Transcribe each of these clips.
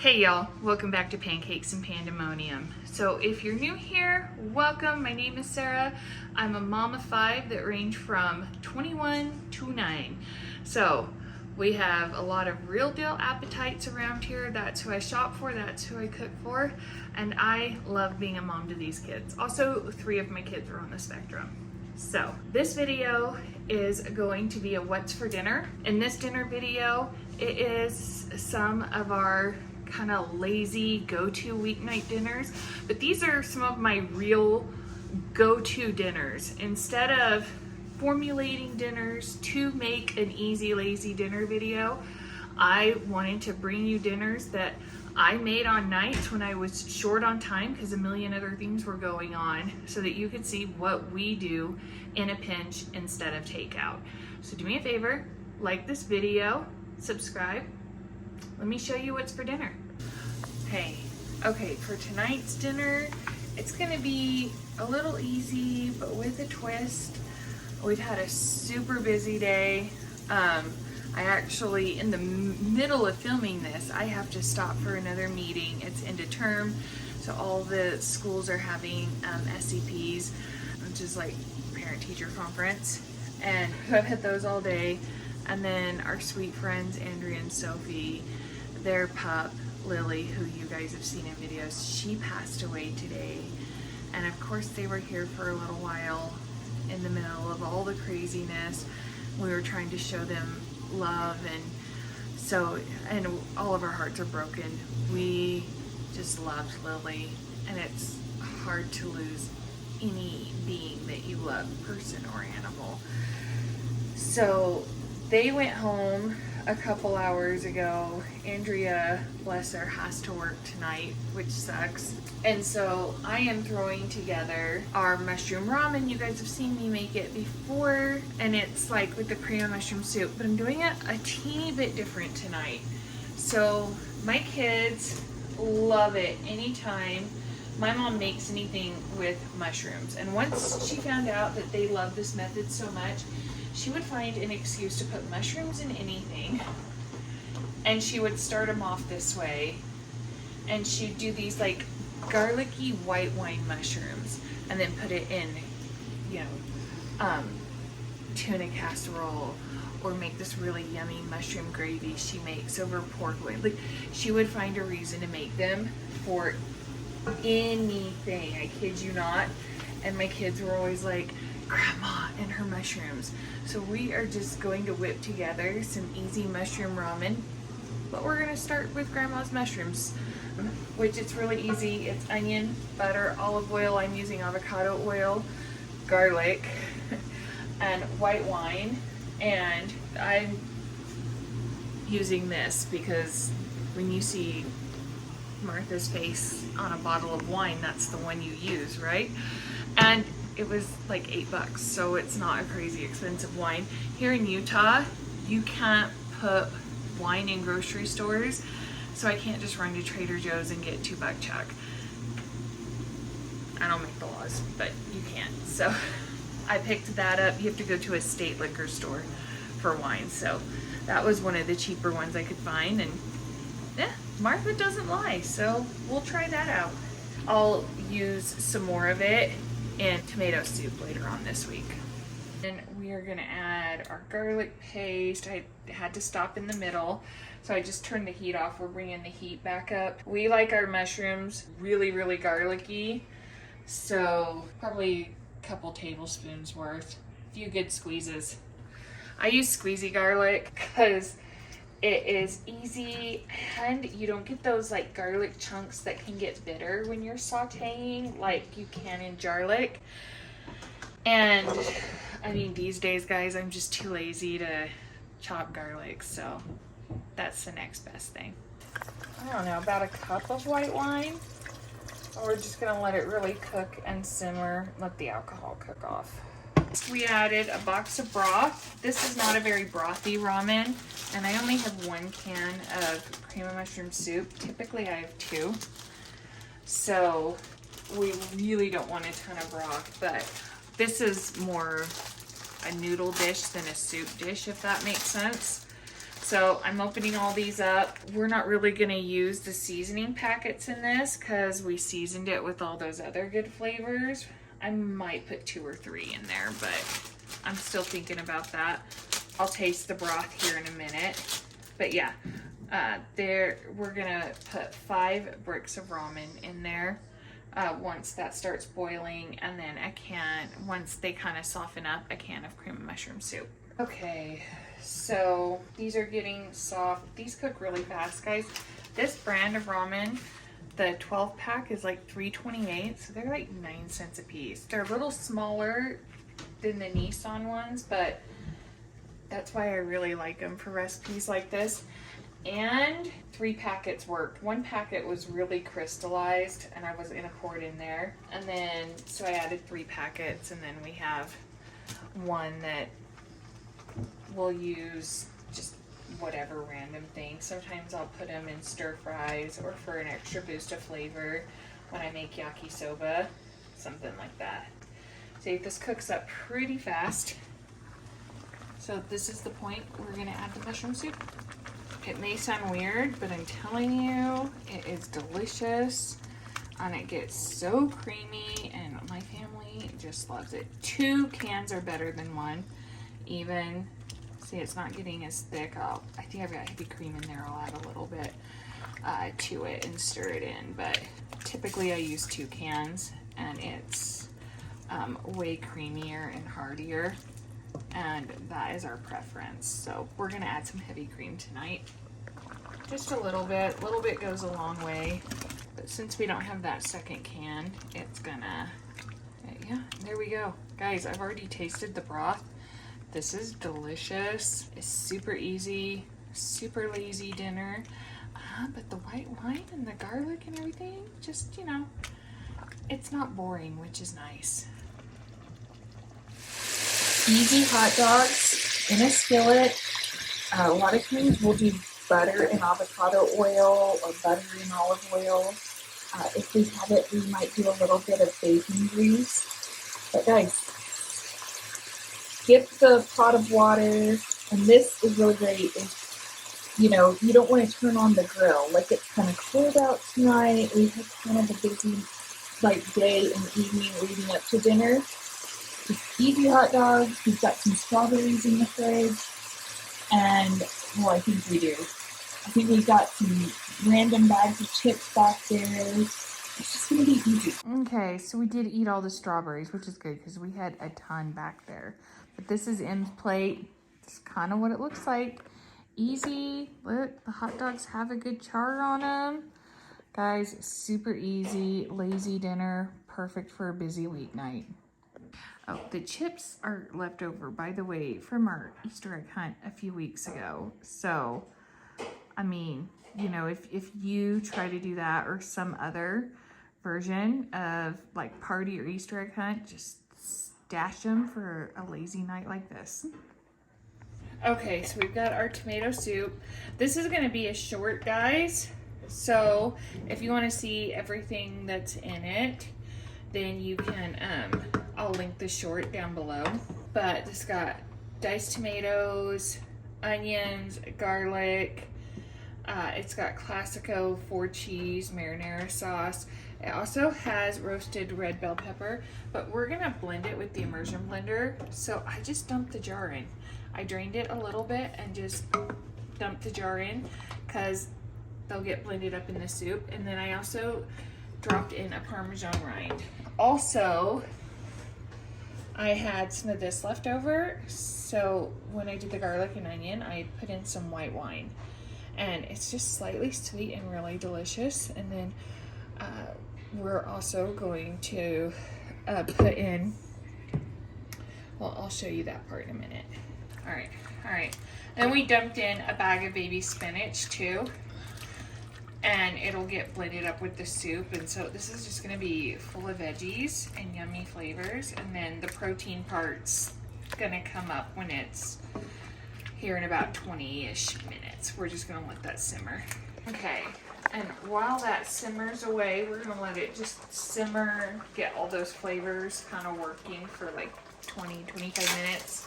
Hey y'all, welcome back to Pancakes and Pandemonium. So if you're new here, welcome. My name is Sarah. I'm a mom of 5 that range from 21 to 9. So we have a lot of real deal appetites around here. That's who I shop for, that's who I cook for, and I love being a mom to these kids. Also, 3 of my kids are on the spectrum. So this video is going to be a what's for dinner. In this dinner video, it is some of our kind of lazy go-to weeknight dinners, but these are some of my real go-to dinners. Instead of formulating dinners to make an easy lazy dinner video, I wanted to bring you dinners that I made on nights when I was short on time because a million other things were going on, so that you could see what we do in a pinch instead of takeout. So do me a favor, like this video, subscribe. Let me show you what's for dinner. Hey, okay, for tonight's dinner, it's gonna be a little easy, but with a twist. We've had a super busy day. I actually, in the middle of filming this, I have to stop for another meeting. It's end of term, so all the schools are having SCPs, which is like parent-teacher conference, and I've had those all day. And then our sweet friends, Andrea and Sophie, their pup, Lily, who you guys have seen in videos, she passed away today. And of course they were here for a little while in the middle of all the craziness. We were trying to show them love, and all of our hearts are broken. We just loved Lily, and it's hard to lose any being that you love, person or animal. So they went home a couple hours ago. Andrea, bless her, has to work tonight, which sucks. And so I am throwing together our mushroom ramen. You guys have seen me make it before, and it's like with the cream of mushroom soup, but I'm doing it a teeny bit different tonight. So my kids love it anytime my mom makes anything with mushrooms. And once she found out that they love this method so much, she would find an excuse to put mushrooms in anything, and she would start them off this way, and she'd do these like garlicky white wine mushrooms and then put it in, you know, tuna casserole, or make this really yummy mushroom gravy she makes over pork loin. Like, she would find a reason to make them for anything, I kid you not. And my kids were always like, Grandma and her mushrooms. So we are just going to whip together some easy mushroom ramen, but we're gonna start with Grandma's mushrooms, which it's really easy. It's onion, butter, olive oil. I'm using avocado oil, garlic, and white wine. And I'm using this because when you see Martha's face on a bottle of wine, that's the one you use, right? And it was like $8, so it's not a crazy expensive wine. Here in Utah, you can't put wine in grocery stores, so I can't just run to Trader Joe's and get $2 chuck. I don't make the laws, but you can. So I picked that up. You have to go to a state liquor store for wine, so that was one of the cheaper ones I could find, and yeah, Martha doesn't lie, so we'll try that out. I'll use some more of it in tomato soup later on this week. And we are gonna add our garlic paste. I had to stop in the middle, so I just turned the heat off. We're bringing the heat back up. We like our mushrooms really, really garlicky, so probably a couple tablespoons worth, a few good squeezes. I use squeezy garlic because it is easy, and you don't get those like garlic chunks that can get bitter when you're sauteing like you can in garlic. And I mean, these days, guys, I'm just too lazy to chop garlic, so that's the next best thing. I don't know, about a cup of white wine. We're just gonna let it really cook and simmer, let the alcohol cook off. We added a box of broth. This is not a very brothy ramen, and I only have 1 can of cream of mushroom soup. Typically I have 2. So we really don't want a ton of broth, but this is more a noodle dish than a soup dish, if that makes sense. So I'm opening all these up. We're not really gonna use the seasoning packets in this because we seasoned it with all those other good flavors. I might put 2 or 3 in there, but I'm still thinking about that. I'll taste the broth here in a minute. But yeah, we're gonna put 5 bricks of ramen in there once that starts boiling, and then once they kind of soften up, a can of cream and mushroom soup. Okay, so these are getting soft. These cook really fast, guys. This brand of ramen, the 12 pack is like $3.28, so they're like 9 cents a piece. They're a little smaller than the Nissan ones, but that's why I really like them for recipes like this. And 3 packets worked. 1 packet was really crystallized and I was gonna pour it in there. And then, so I added 3 packets, and then we have 1 that we'll use just whatever random thing. Sometimes I'll put them in stir fries or for an extra boost of flavor when I make yakisoba, something like that. See, this cooks up pretty fast. So this is the point we're gonna add the mushroom soup. It may sound weird, but I'm telling you, it is delicious and it gets so creamy, and my family just loves it. 2 cans are better than 1, even. See, it's not getting as thick. I think I've got heavy cream in there. I'll add a little bit to it and stir it in, but typically I use 2 cans, and it's way creamier and heartier, and that is our preference. So we're gonna add some heavy cream tonight, just a little bit. A little bit goes a long way, but since we don't have that second can, it's gonna, yeah, there we go. Guys, I've already tasted the broth. This is delicious. It's super easy, super lazy dinner, but the white wine and the garlic and everything, just, you know, it's not boring, which is nice. Easy hot dogs in a skillet. A lot of times we'll do butter and avocado oil or butter and olive oil. If we have it, we might do a little bit of bacon grease. But guys, skip the pot of water, and this is really great. You know, you don't want to turn on the grill. Like, it's kind of cold out tonight. We have kind of a busy day and evening leading up to dinner. Just easy hot dogs. We've got some strawberries in the fridge, and well, I think we do. I think we've got some random bags of chips back there. It's just gonna be easy. Okay, so we did eat all the strawberries, which is good because we had a ton back there. But this is M's plate. It's kind of what it looks like. Easy. Look, the hot dogs have a good char on them. Guys, super easy, lazy dinner, perfect for a busy weeknight. Oh, the chips are left over, by the way, from our Easter egg hunt a few weeks ago. So, I mean, you know, if you try to do that or some other version of like party or Easter egg hunt, just stash them for a lazy night like this. Okay, so we've got our tomato soup. This is going to be a short, guys. So if you want to see everything that's in it, then you can, I'll link the short down below. But it's got diced tomatoes, onions, garlic. It's got Classico 4 cheese marinara sauce. It also has roasted red bell pepper, but we're gonna blend it with the immersion blender. So I just dumped the jar in. I drained it a little bit and just dumped the jar in because they'll get blended up in the soup. And then I also dropped in a Parmesan rind. Also, I had some of this left over, so when I did the garlic and onion, I put in some white wine. And it's just slightly sweet and really delicious. And then we're also going to put in, well, I'll show you that part in a minute. All right. Then we dumped in a bag of baby spinach too, and it'll get blended up with the soup. And so this is just gonna be full of veggies and yummy flavors. And then the protein part's gonna come up when it's here in about 20-ish minutes. We're just gonna let that simmer. Okay, and while that simmers away, we're gonna let it just simmer, get all those flavors kind of working for like 20-25 minutes.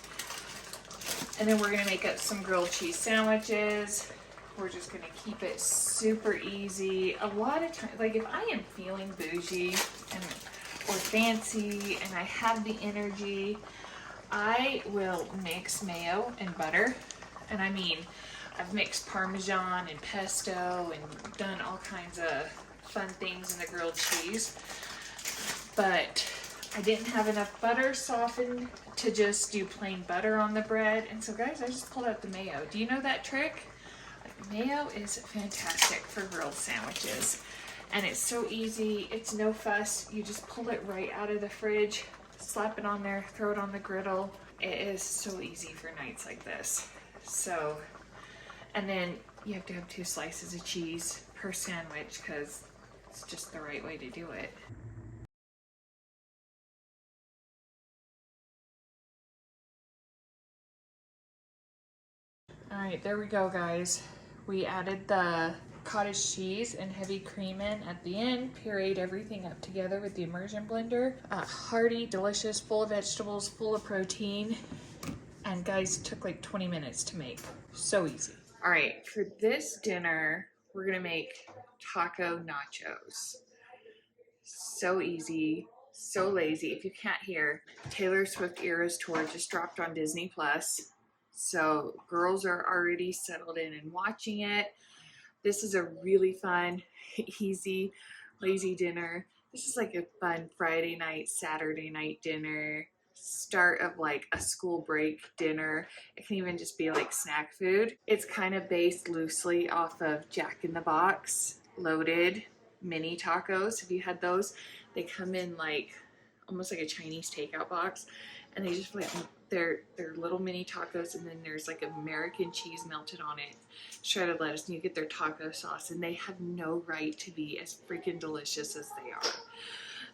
And then we're gonna make up some grilled cheese sandwiches. We're just gonna keep it super easy. A lot of times, like if I am feeling bougie or fancy and I have the energy, I will mix mayo and butter. And I mean, I've mixed Parmesan and pesto and done all kinds of fun things in the grilled cheese. But I didn't have enough butter softened to just do plain butter on the bread. And so guys, I just pulled out the mayo. Do you know that trick? Like, mayo is fantastic for grilled sandwiches. And it's so easy, it's no fuss. You just pull it right out of the fridge, slap it on there, throw it on the griddle. It is so easy for nights like this. So, and then you have to have 2 slices of cheese per sandwich because it's just the right way to do it. All right, there we go, guys. We added the cottage cheese and heavy cream in at the end, pureed everything up together with the immersion blender. Hearty, delicious, full of vegetables, full of protein. And guys, took like 20 minutes to make. So easy. All right, for this dinner, we're gonna make taco nachos. So easy, so lazy. If you can't hear, Taylor Swift Eras Tour just dropped on Disney Plus. So girls are already settled in and watching it. This is a really fun, easy, lazy dinner. This is like a fun Friday night, Saturday night dinner, start of like a school break dinner. It can even just be like snack food. It's kind of based loosely off of Jack in the Box loaded mini tacos. Have you had those? They come in like almost like a Chinese takeout box, and they just like they're little mini tacos, and then there's like American cheese melted on it, shredded lettuce, and you get their taco sauce, and they have no right to be as freaking delicious as they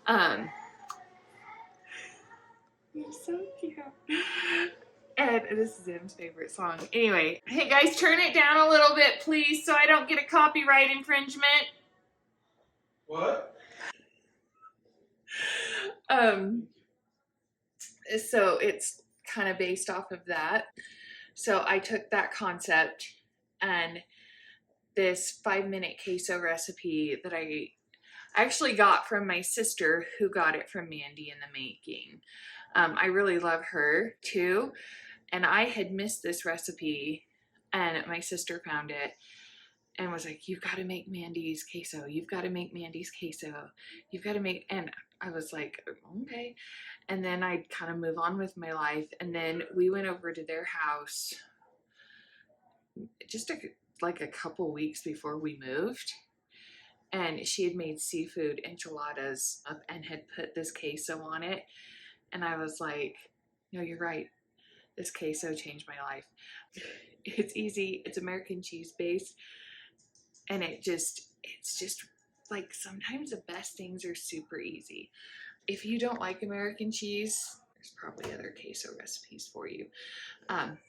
are. You're so cute. And this is Em's favorite song. Anyway, hey guys, turn it down a little bit, please, so I don't get a copyright infringement. What? So it's kind of based off of that. So I took that concept and this 5-minute queso recipe that I actually got from my sister, who got it from Mandy in the Making. I really love her too. And I had missed this recipe, and my sister found it and was like, you've got to make Mandy's queso. You've got to make Mandy's queso. You've got to make, and I was like, okay. And then I'd kind of move on with my life. And then we went over to their house just like a couple weeks before we moved. And she had made seafood enchiladas up and had put this queso on it. And I was like, no, you're right. This queso changed my life. It's easy. It's American cheese based. And it's just like sometimes the best things are super easy. If you don't like American cheese, there's probably other queso recipes for you.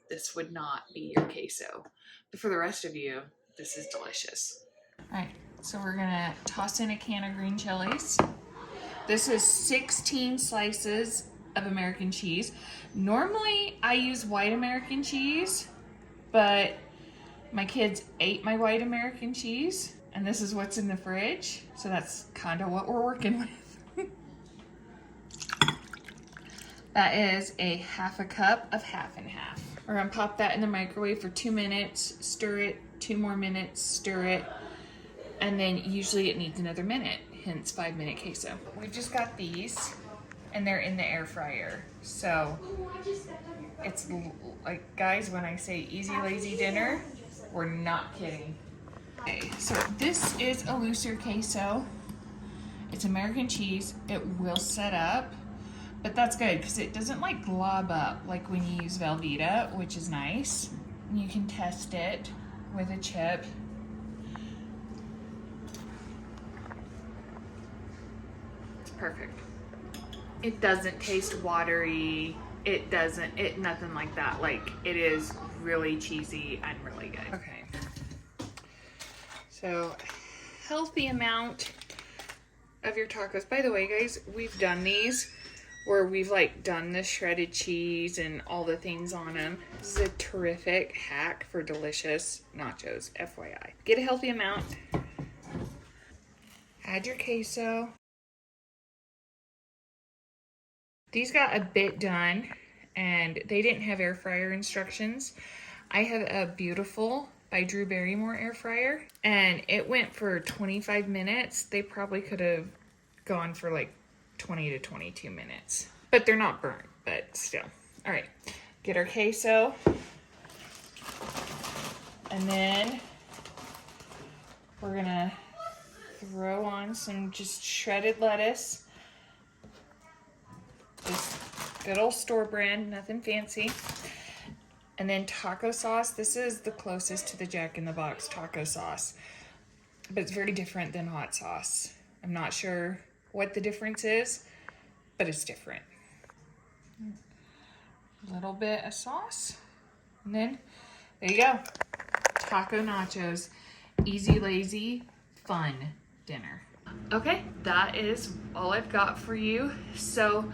This would not be your queso. But for the rest of you, this is delicious. All right, so we're gonna toss in a can of green chilies. This is 16 slices of American cheese. Normally I use white American cheese, but my kids ate my white American cheese, and this is what's in the fridge. So that's kind of what we're working with. That is a 1/2 cup of 1/2 and 1/2. We're gonna pop that in the microwave for 2 minutes, stir it, 2 more minutes, stir it, and then usually it needs another minute, hence 5-minute queso. We've just got these, and they're in the air fryer. So it's like, guys, when I say easy, lazy dinner, we're not kidding. Okay, so this is a looser queso. It's American cheese. It will set up, but that's good because it doesn't like glob up like when you use Velveeta, which is nice. And you can test it with a chip. It's perfect. It doesn't taste watery. It doesn't, nothing like that. Like, it is really cheesy and really good. Okay. So, healthy amount of your tacos. By the way, guys, we've done these where we've like done the shredded cheese and all the things on them. This is a terrific hack for delicious nachos, FYI. Get a healthy amount. Add your queso. These got a bit done and they didn't have air fryer instructions. I have a Beautiful by Barrymore air fryer and it went for 25 minutes. They probably could have gone for like 20 to 22 minutes, but they're not burnt, but still. All right, get our queso. And then we're gonna throw on some just shredded lettuce. Just good old store brand, nothing fancy. And then taco sauce. This is the closest to the Jack in the Box taco sauce, but it's very different than hot sauce. I'm not sure what the difference is, but it's different. A little bit of sauce. And then there you go. Taco nachos. Easy, lazy, fun dinner. Okay, that is all I've got for you. So,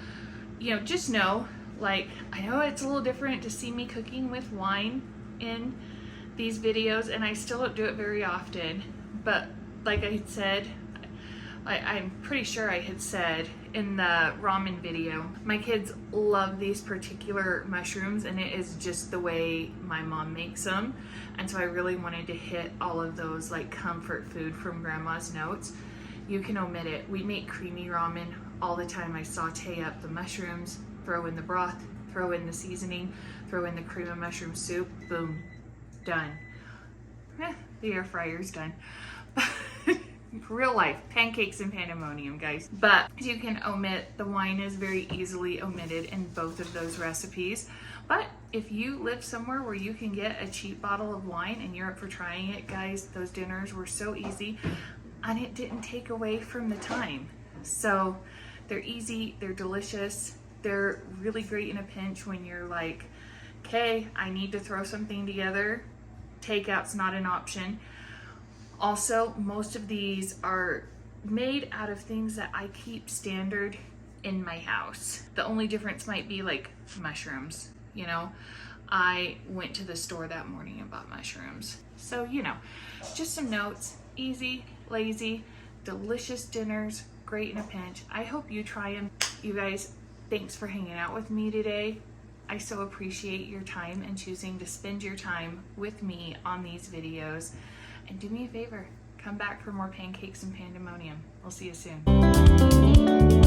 you know, just know, like, I know it's a little different to see me cooking with wine in these videos, and I still don't do it very often, but like I had said, I'm pretty sure I had said in the ramen video, my kids love these particular mushrooms and it is just the way my mom makes them. And so I really wanted to hit all of those like comfort food from grandma's notes. You can omit it. We make creamy ramen all the time. I saute up the mushrooms, throw in the broth, throw in the seasoning, throw in the cream of mushroom soup, boom, done. The air fryer's done. Real life, pancakes and pandemonium, guys. But you can omit, the wine is very easily omitted in both of those recipes. But if you live somewhere where you can get a cheap bottle of wine and you're up for trying it, guys, those dinners were so easy and it didn't take away from the time. So they're easy, they're delicious, they're really great in a pinch when you're like, okay, I need to throw something together. Takeout's not an option. Also, most of these are made out of things that I keep standard in my house. The only difference might be like mushrooms, you know. I went to the store that morning and bought mushrooms. So, you know, just some notes. Easy, lazy, delicious dinners, great in a pinch. I hope you try them. You guys, thanks for hanging out with me today. I so appreciate your time and choosing to spend your time with me on these videos. And do me a favor, come back for more Pancakes and Pandemonium. We'll see you soon.